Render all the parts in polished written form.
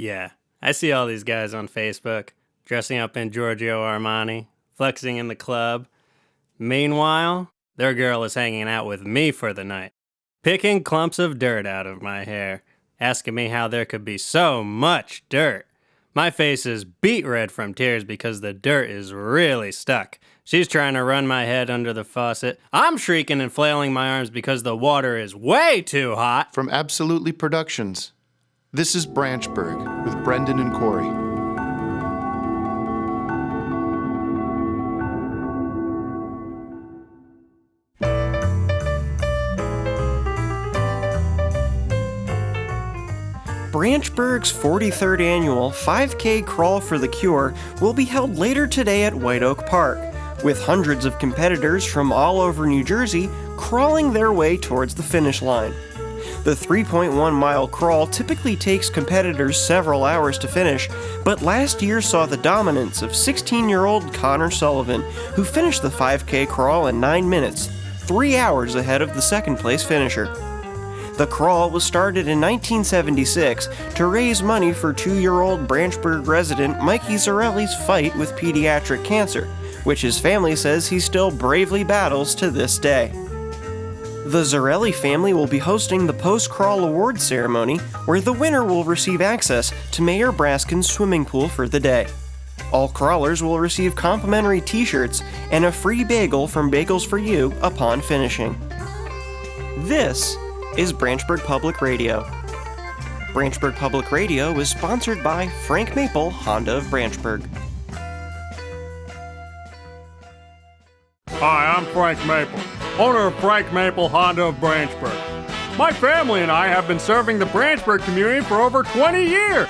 Yeah, I see all these guys on Facebook, dressing up in Giorgio Armani, flexing in the club. Meanwhile, their girl is hanging out with me for the night, picking clumps of dirt out of my hair, asking me how there could be so much dirt. My face is beet red from tears because the dirt is really stuck. She's trying to run my head under the faucet. I'm shrieking and flailing my arms because the water is way too hot. From Absolutely Productions, this is Branchburg with Brendan and Cory. Branchburg's 43rd annual 5K Crawl for the Cure will be held later today at White Oak Park, with hundreds of competitors from all over New Jersey crawling their way towards the finish line. The 3.1-mile crawl typically takes competitors several hours to finish, but last year saw the dominance of 16-year-old Connor Sullivan, who finished the 5K crawl in 9 minutes, 3 hours ahead of the second-place finisher. The crawl was started in 1976 to raise money for 2-year-old Branchburg resident Mikey Zarelli's fight with pediatric cancer, which his family says he still bravely battles to this day. The Zarelli family will be hosting the post-crawl awards ceremony, where the winner will receive access to Mayor Braskin's swimming pool for the day. All crawlers will receive complimentary t-shirts and a free bagel from Bagels for You upon finishing. This is Branchburg Public Radio. Branchburg Public Radio is sponsored by Frank Maple Honda of Branchburg. Hi, I'm Frank Maple, owner of Frank Maple Honda of Branchburg. My family and I have been serving the Branchburg community for over 20 years.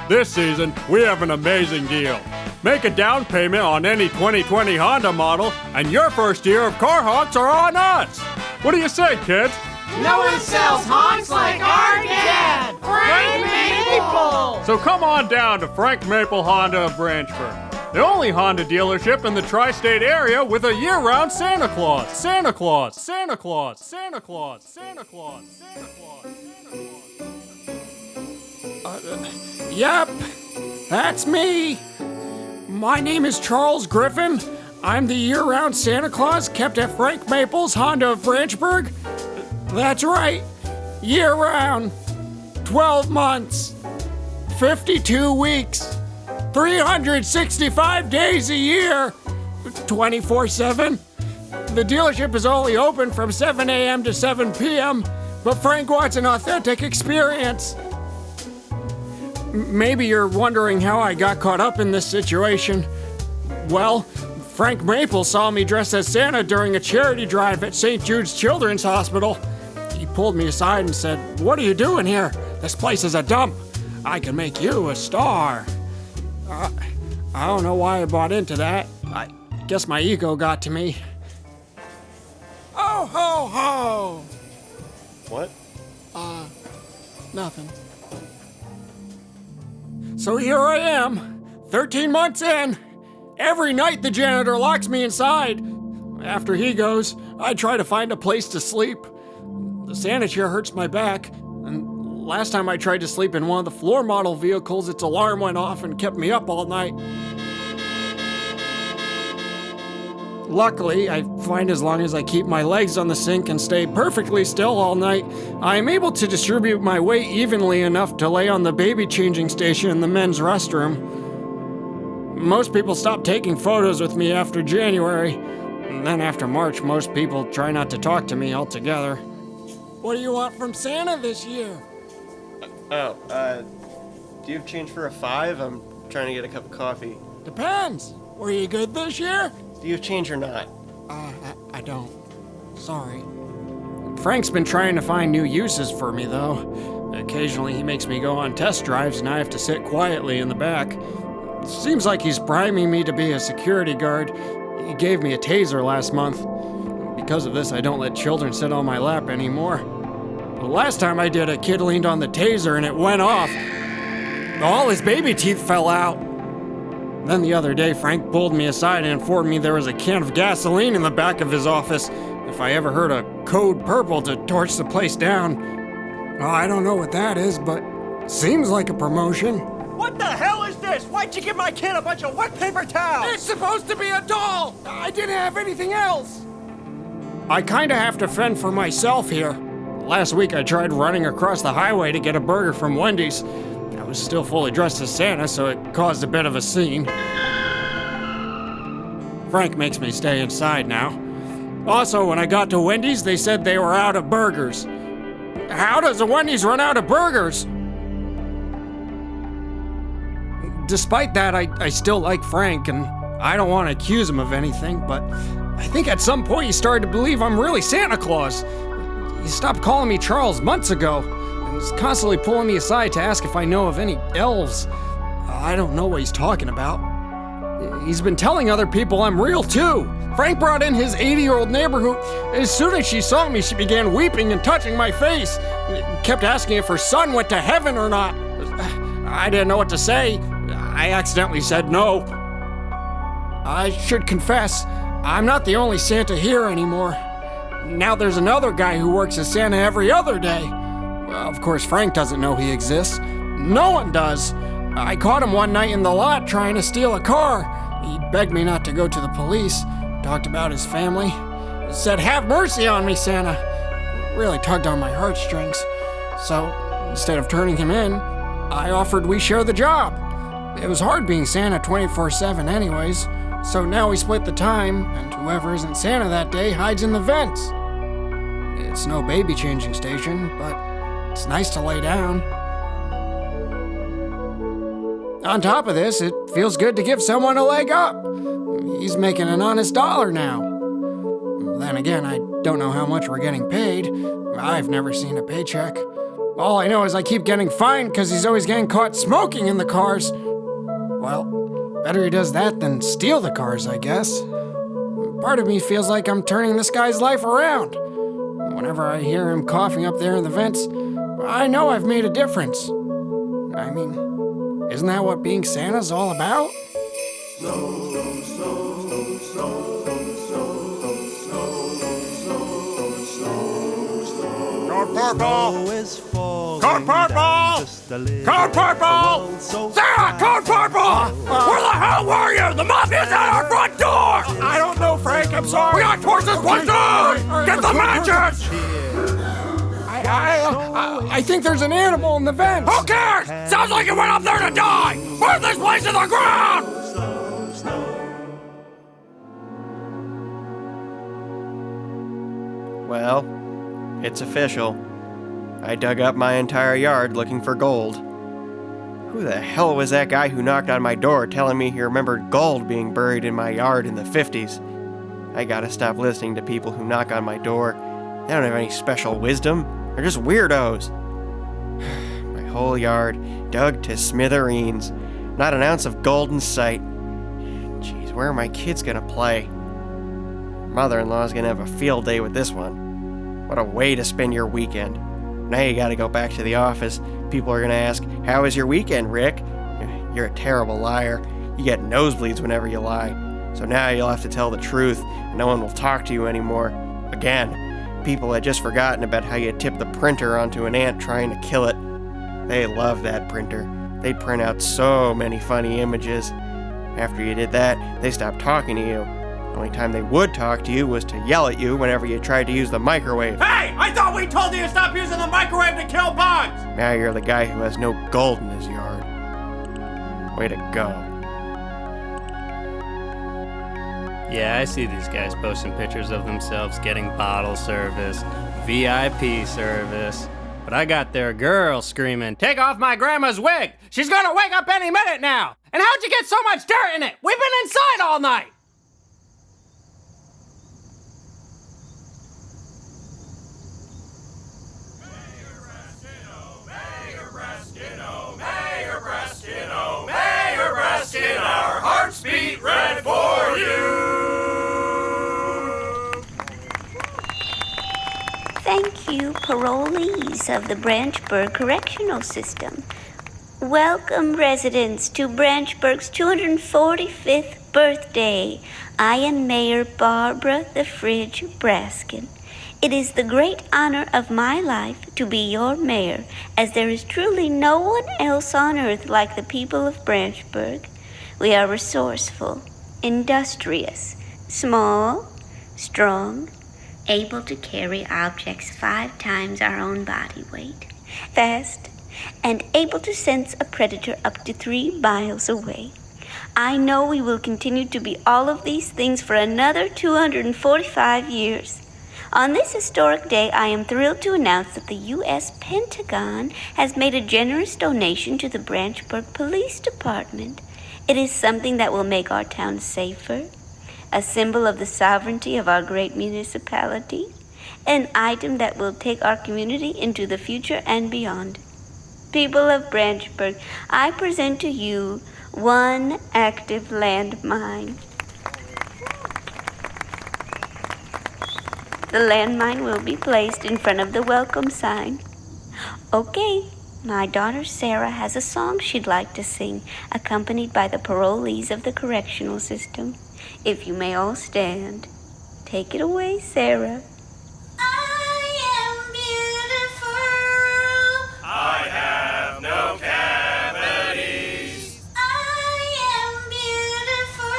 This season, we have an amazing deal. Make a down payment on any 2020 Honda model, and your first year of car honks are on us. What do you say, kids? No one sells honks like our dad, Frank Maple! So come on down to Frank Maple Honda of Branchburg, the only Honda dealership in the tri-state area with a year-round Santa Claus. Santa Claus, Santa Claus, Santa Claus, Santa Claus, Santa Claus, Santa Claus. Yep, that's me. My name is Charles Griffin. I'm the year-round Santa Claus kept at Frank Maple's Honda of Branchburg. That's right, year-round, 12 months, 52 weeks, 365 days a year, 24/7. The dealership is only open from 7 a.m. to 7 p.m., but Frank wants an authentic experience. Maybe you're wondering how I got caught up in this situation. Well, Frank Maple saw me dressed as Santa during a charity drive at St. Jude's Children's Hospital. He pulled me aside and said, "What are you doing here? This place is a dump. I can make you a star." I don't know why I bought into that. I guess my ego got to me. Oh, ho, ho! What? Nothing. So here I am, 13 months in. Every night the janitor locks me inside. After he goes, I try to find a place to sleep. The Santa chair hurts my back, and last time I tried to sleep in one of the floor model vehicles, its alarm went off and kept me up all night. Luckily, I find as long as I keep my legs on the sink and stay perfectly still all night, I am able to distribute my weight evenly enough to lay on the baby changing station in the men's restroom. Most people stop taking photos with me after January, and then after March, most people try not to talk to me altogether. What do you want from Santa this year? Do you have change for a 5? I'm trying to get a cup of coffee. Depends. Were you good this year? Do you have change or not? I don't. Sorry. Frank's been trying to find new uses for me, though. Occasionally he makes me go on test drives and I have to sit quietly in the back. Seems like he's priming me to be a security guard. He gave me a taser last month. Because of this, I don't let children sit on my lap anymore. The last time I did, a kid leaned on the taser and it went off. All his baby teeth fell out. Then the other day, Frank pulled me aside and informed me there was a can of gasoline in the back of his office if I ever heard a code purple to torch the place down. Well, I don't know what that is, but Seems like a promotion. What the hell is this? Why'd you give my kid a bunch of wet paper towels? It's supposed to be a doll! I didn't have anything else! I kinda have to fend for myself here. Last week I tried running across the highway to get a burger from Wendy's. I was still fully dressed as Santa, so it caused a bit of a scene. Frank makes me stay inside now. Also, when I got to Wendy's, they said they were out of burgers. How does a Wendy's run out of burgers? Despite that, I still like Frank, and I don't want to accuse him of anything, but I think at some point he started to believe I'm really Santa Claus. He stopped calling me Charles months ago, and is constantly pulling me aside to ask if I know of any elves. I don't know what he's talking about. He's been telling other people I'm real too. Frank brought in his 80-year-old neighbor who, as soon as she saw me, she began weeping and touching my face. Kept asking if her son went to heaven or not. I didn't know what to say. I accidentally said no. I should confess, I'm not the only Santa here anymore. Now there's another guy who works as Santa every other day. Of course, Frank doesn't know he exists. No one does. I caught him one night in the lot trying to steal a car. He begged me not to go to the police, talked about his family, said, "Have mercy on me, Santa." Really tugged on my heartstrings. So, instead of turning him in, I offered we share the job. It was hard being Santa 24/7 anyways, so now we split the time, and whoever isn't Santa that day hides in the vents. It's no baby changing station, but it's nice to lay down. On top of this, it feels good to give someone a leg up. He's making an honest dollar now. Then again, I don't know how much we're getting paid. I've never seen a paycheck. All I know is I keep getting fined because he's always getting caught smoking in the cars. Well, better he does that than steal the cars, I guess. Part of me feels like I'm turning this guy's life around. Whenever I hear him coughing up there in the vents, I know I've made a difference. I mean, isn't that what being Santa's all about? Code purple! Code purple! Code purple! Sarah, code purple! Where the hell were you? The mafia's at our front door! I don't know, Frank, I'm sorry. We got torches poisoned! Get the matches! I think there's an animal in the vents. Who cares? Sounds like it went up there to die! Burn this place to the ground! Well, it's official. I dug up my entire yard looking for gold. Who the hell was that guy who knocked on my door telling me he remembered gold being buried in my yard in the 50s? I gotta stop listening to people who knock on my door. They don't have any special wisdom. They're just weirdos. My whole yard dug to smithereens. Not an ounce of gold in sight. Jeez, where are my kids gonna play? Mother-in-law's gonna have a field day with this one. What a way to spend your weekend. Now you gotta go back to the office. People are gonna ask, "How was your weekend, Rick?" You're a terrible liar. You get nosebleeds whenever you lie. So now you'll have to tell the truth, and no one will talk to you anymore. Again, people had just forgotten about how you tipped the printer onto an ant trying to kill it. They love that printer. They'd print out so many funny images. After you did that, they stopped talking to you. The only time they would talk to you was to yell at you whenever you tried to use the microwave. Hey, I thought we told you to stop using the microwave to kill bugs! Now you're the guy who has no gold in his yard. Way to go. Yeah, I see these guys posting pictures of themselves getting bottle service, VIP service. But I got their girl screaming, "Take off my grandma's wig! She's gonna wake up any minute now! And how'd you get so much dirt in it? We've been inside all night!" Our hearts beat red for you! Thank you, parolees of the Branchburg Correctional System. Welcome, residents, to Branchburg's 245th birthday. I am Mayor Barbara the Fridge Braskin. It is the great honor of my life to be your mayor, as there is truly no one else on earth like the people of Branchburg. We are resourceful, industrious, small, strong, able to carry objects 5 times our own body weight, fast, and able to sense a predator up to 3 miles away. I know we will continue to be all of these things for another 245 years. On this historic day, I am thrilled to announce that the U.S. Pentagon has made a generous donation to the Branchburg Police Department. It is something that will make our town safer, a symbol of the sovereignty of our great municipality, an item that will take our community into the future and beyond. People of Branchburg, I present to you one active landmine. The landmine will be placed in front of the welcome sign. Okay, my daughter Sarah has a song she'd like to sing, accompanied by the parolees of the correctional system. If you may all stand. Take it away, Sarah. I am beautiful. I have no cavities. I am beautiful.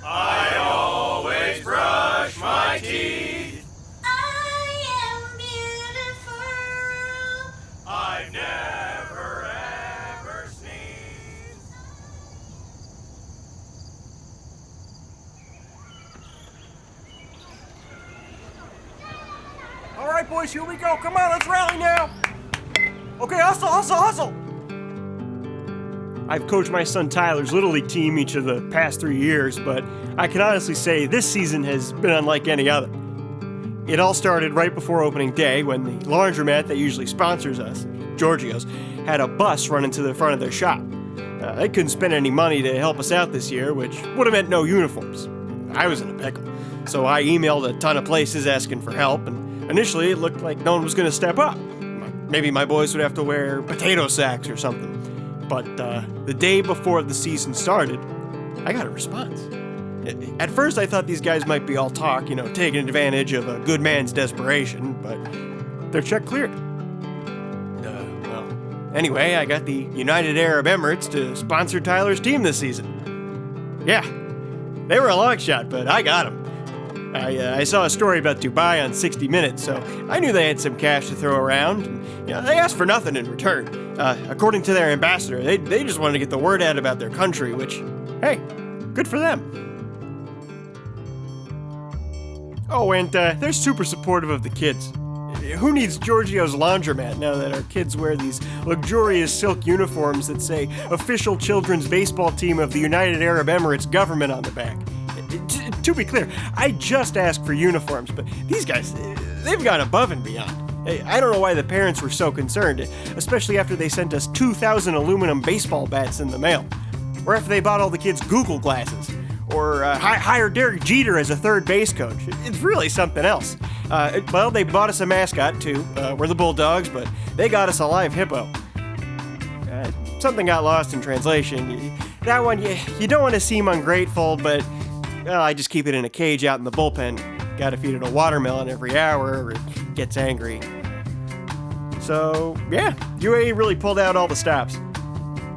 I always brush my teeth. I am beautiful. I've never ever sneezed. All right, boys, here we go. Come on, let's rally now. Okay, hustle, hustle, hustle. I've coached my son Tyler's Little League team each of the past 3 years, but I can honestly say this season has been unlike any other. It all started right before opening day when the laundromat that usually sponsors us, Giorgio's, had a bus run into the front of their shop. They couldn't spend any money to help us out this year, which would have meant no uniforms. I was in a pickle, so I emailed a ton of places asking for help, and initially it looked like no one was going to step up. Maybe my boys would have to wear potato sacks or something. But the day before the season started, I got a response. At first I thought these guys might be all talk, taking advantage of a good man's desperation, but their check cleared. Anyway, I got the United Arab Emirates to sponsor Tyler's team this season. Yeah, they were a long shot, but I got them. I saw a story about Dubai on 60 Minutes, so I knew they had some cash to throw around. And, they asked for nothing in return. According to their ambassador, they just wanted to get the word out about their country, which, hey, good for them. Oh, and they're super supportive of the kids. Who needs Giorgio's laundromat now that our kids wear these luxurious silk uniforms that say Official Children's Baseball Team of the United Arab Emirates government on the back? To be clear, I just asked for uniforms, but these guys, they've gone above and beyond. I don't know why the parents were so concerned, especially after they sent us 2,000 aluminum baseball bats in the mail. Or after they bought all the kids Google glasses. Or hired Derek Jeter as a third base coach. It's really something else. Well, they bought us a mascot, too. We're the Bulldogs, but they got us a live hippo. Something got lost in translation. That one, you don't want to seem ungrateful, but I just keep it in a cage out in the bullpen. Gotta feed it a watermelon every hour or it gets angry. So, yeah, UAE really pulled out all the stops.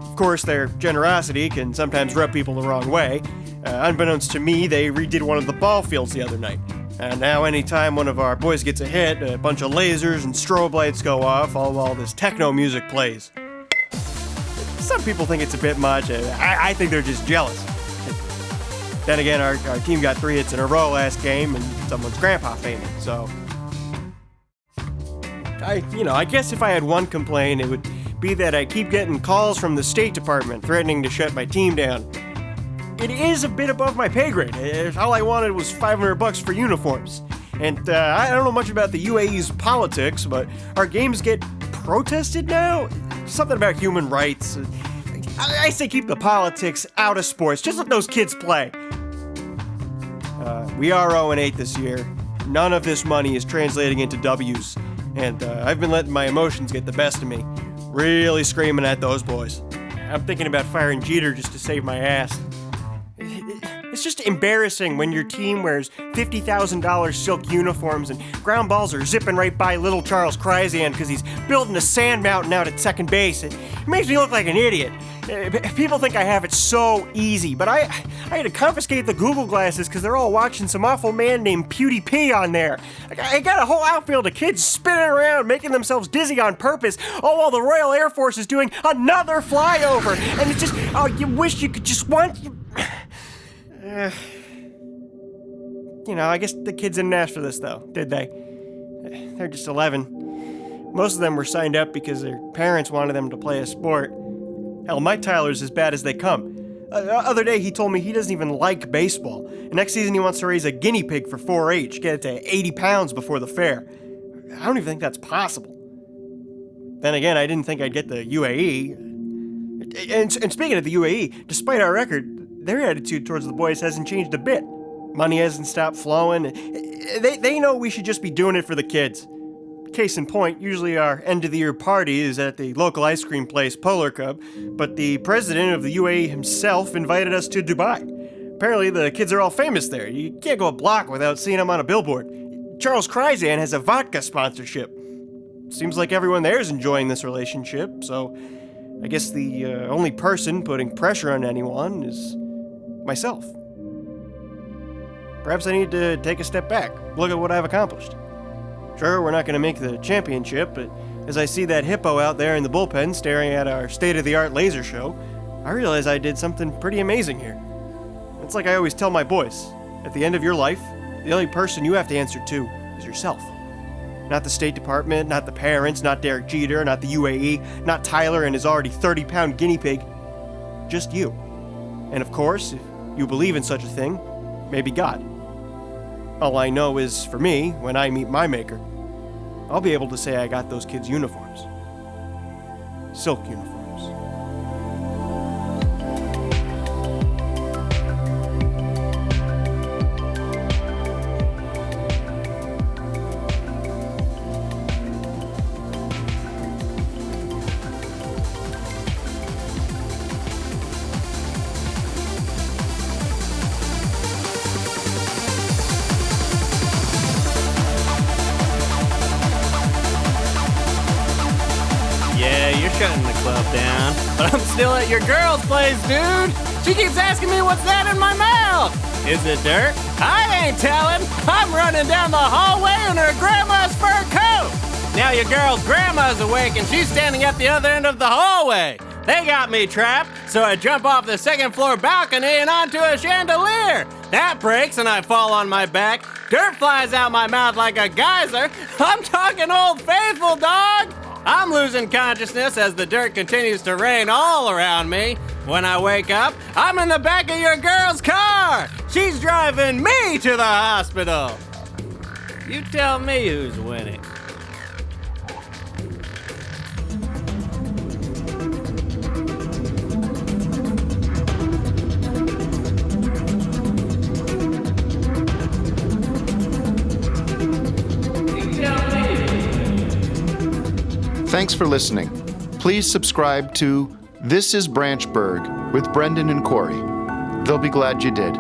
Of course, their generosity can sometimes rub people the wrong way. Unbeknownst to me, they redid one of the ball fields the other night. And now anytime one of our boys gets a hit, a bunch of lasers and strobe lights go off, all while this techno music plays. Some people think it's a bit much. I think they're just jealous. Then again, our team got 3 hits in a row last game, and someone's grandpa fainted, so... I guess if I had one complaint, it would be that I keep getting calls from the State Department threatening to shut my team down. It is a bit above my pay grade. All I wanted was $500 for uniforms. And I don't know much about the UAE's politics, but our games get protested now? Something about human rights. I say keep the politics out of sports. Just let those kids play. We are 0-8 this year. None of this money is translating into W's. And I've been letting my emotions get the best of me. Really screaming at those boys. I'm thinking about firing Jeter just to save my ass. It's just embarrassing when your team wears $50,000 silk uniforms and ground balls are zipping right by little Charles Kryzan because he's building a sand mountain out at second base. It makes me look like an idiot. People think I have it so easy, but I had to confiscate the Google glasses because they're all watching some awful man named PewDiePie on there. I got a whole outfield of kids spinning around, making themselves dizzy on purpose, all while the Royal Air Force is doing another flyover. And it's just, oh, you wish you could just want... I guess the kids didn't ask for this, though, did they? They're just 11. Most of them were signed up because their parents wanted them to play a sport. Hell, my Tyler's as bad as they come. The other day, he told me he doesn't even like baseball. And next season, he wants to raise a guinea pig for 4-H, get it to 80 pounds before the fair. I don't even think that's possible. Then again, I didn't think I'd get the UAE. And speaking of the UAE, despite our record, their attitude towards the boys hasn't changed a bit. Money hasn't stopped flowing. They know we should just be doing it for the kids. Case in point, usually our end-of-the-year party is at the local ice cream place, Polar Cub, but the president of the UAE himself invited us to Dubai. Apparently the kids are all famous there. You can't go a block without seeing them on a billboard. Charles Kryzan has a vodka sponsorship. Seems like everyone there is enjoying this relationship, so I guess the only person putting pressure on anyone is myself. Perhaps I need to take a step back, look at what I've accomplished. Sure, we're not going to make the championship, but as I see that hippo out there in the bullpen staring at our state-of-the-art laser show, I realize I did something pretty amazing here. It's like I always tell my boys, at the end of your life, the only person you have to answer to is yourself. Not the State Department, not the parents, not Derek Jeter, not the UAE, not Tyler and his already 30-pound guinea pig. Just you. And of course, if you believe in such a thing, maybe God. All I know is, for me, when I meet my maker, I'll be able to say I got those kids' uniforms. Silk uniforms. Shutting the club down, but I'm still at your girl's place, dude. She keeps asking me what's that in my mouth. Is it dirt? I ain't telling. I'm running down the hallway in her grandma's fur coat. Now your girl's grandma's awake and she's standing at the other end of the hallway. They got me trapped, so I jump off the second floor balcony and onto a chandelier. That breaks and I fall on my back. Dirt flies out my mouth like a geyser. I'm talking Old Faithful, dog. I'm losing consciousness as the dirt continues to rain all around me. When I wake up, I'm in the back of your girl's car. She's driving me to the hospital. You tell me who's winning. Thanks for listening. Please subscribe to This is Branchburg with Brendan and Cory. They'll be glad you did.